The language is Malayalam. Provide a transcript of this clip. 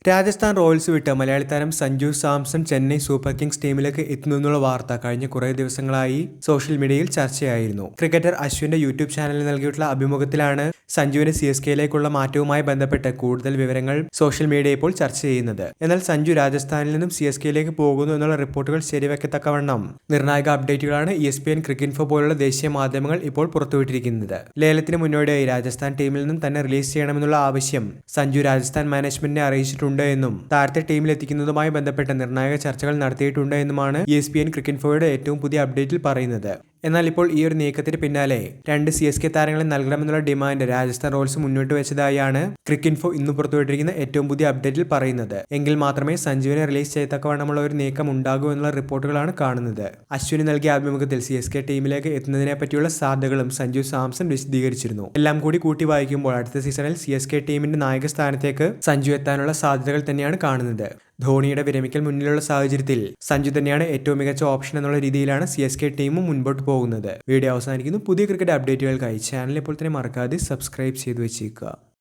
രാജസ്ഥാൻ റോയൽസ് വിട്ട് മലയാളി താരം സഞ്ജു സാംസൺ ചെന്നൈ സൂപ്പർ കിങ്സ് ടീമിലേക്ക് എത്തുന്നെന്നുള്ള വാർത്ത കഴിഞ്ഞ കുറേ ദിവസങ്ങളായി സോഷ്യൽ മീഡിയയിൽ ചർച്ചയായിരുന്നു. ക്രിക്കറ്റർ അശ്വിന്റെ യൂട്യൂബ് ചാനലിൽ നൽകിയിട്ടുള്ള അഭിമുഖത്തിലാണ് സഞ്ജുവിന്റെ CSKയിലേക്കുള്ള മാറ്റവുമായി ബന്ധപ്പെട്ട് കൂടുതൽ വിവരങ്ങൾ സോഷ്യൽ മീഡിയ ഇപ്പോൾ ചർച്ച ചെയ്യുന്നത്. എന്നാൽ സഞ്ജു രാജസ്ഥാനിൽ നിന്നും CSKയിലേക്ക് പോകുന്നു എന്നുള്ള റിപ്പോർട്ടുകൾ ശരിവെക്കത്തക്കവണ്ണം നിർണായക അപ്ഡേറ്റുകളാണ് ESPN ക്രിക്കിൻഫോ പോലുള്ള ദേശീയ മാധ്യമങ്ങൾ ഇപ്പോൾ പുറത്തുവിട്ടിരിക്കുന്നത്. ലേലത്തിന് മുന്നോടിയായി രാജസ്ഥാൻ ടീമിൽ നിന്നും തന്നെ റിലീസ് ചെയ്യണമെന്നുള്ള ആവശ്യം സഞ്ജു രാജസ്ഥാൻ മാനേജ്മെന്റിനെ അറിയിച്ചിട്ടുണ്ട് എന്നും താരത്തെ ടീമിലെത്തിക്കുന്നതുമായി ബന്ധപ്പെട്ട നിർണായക ചർച്ചകൾ നടത്തിയിട്ടുണ്ട് എന്നുമാണ് ESPN ക്രിക്കിൻഫോയുടെ ഏറ്റവും പുതിയ അപ്ഡേറ്റിൽ പറയുന്നത്. എന്നാൽ ഇപ്പോൾ ഈ ഒരു നീക്കത്തിന് പിന്നാലെ 2 CSK താരങ്ങളെ നൽകണമെന്നുള്ള ഡിമാൻഡ് രാജസ്ഥാൻ റോയൽസ് മുന്നോട്ട് വെച്ചതായാണ് ക്രിക്കിൻഫോ ഇന്ന് പുറത്തുവിട്ടിരിക്കുന്ന ഏറ്റവും പുതിയ അപ്ഡേറ്റിൽ പറയുന്നത്. എങ്കിൽ മാത്രമേ സഞ്ജുവിനെ റിലീസ് ചെയ്യത്തക്കവണ്ണമുള്ള ഒരു നീക്കം ഉണ്ടാകൂ എന്നുള്ള റിപ്പോർട്ടുകളാണ് കാണുന്നത്. അശ്വിന് നൽകിയ അഭിമുഖത്തിൽ CSK ടീമിലേക്ക് എത്തുന്നതിനെ പറ്റിയുള്ള സാധ്യതകളും സഞ്ജു സാംസൺ വിശദീകരിച്ചിരുന്നു. എല്ലാം കൂടി കൂട്ടി വായിക്കുമ്പോൾ അടുത്ത സീസണിൽ CSK ടീമിന്റെ നായക സ്ഥാനത്തേക്ക് സഞ്ജു എത്താനുള്ള സാധ്യതകൾ തന്നെയാണ് കാണുന്നത്. ധോണിയുടെ വിരമിക്കൽ മുന്നിലുള്ള സാഹചര്യത്തിൽ സഞ്ജു തന്നെയാണ് ഏറ്റവും മികച്ച ഓപ്ഷൻ എന്നുള്ള രീതിയിലാണ് CSK ടീമും മുൻപോട്ട് പോകുന്നത്. വീഡിയോ അവസാനിക്കുന്നു. പുതിയ ക്രിക്കറ്റ് അപ്ഡേറ്റുകൾക്കായി ചാനൽ ഇപ്പോൾ തന്നെ മറക്കാതെ സബ്സ്ക്രൈബ് ചെയ്തു വെച്ചേക്കുക.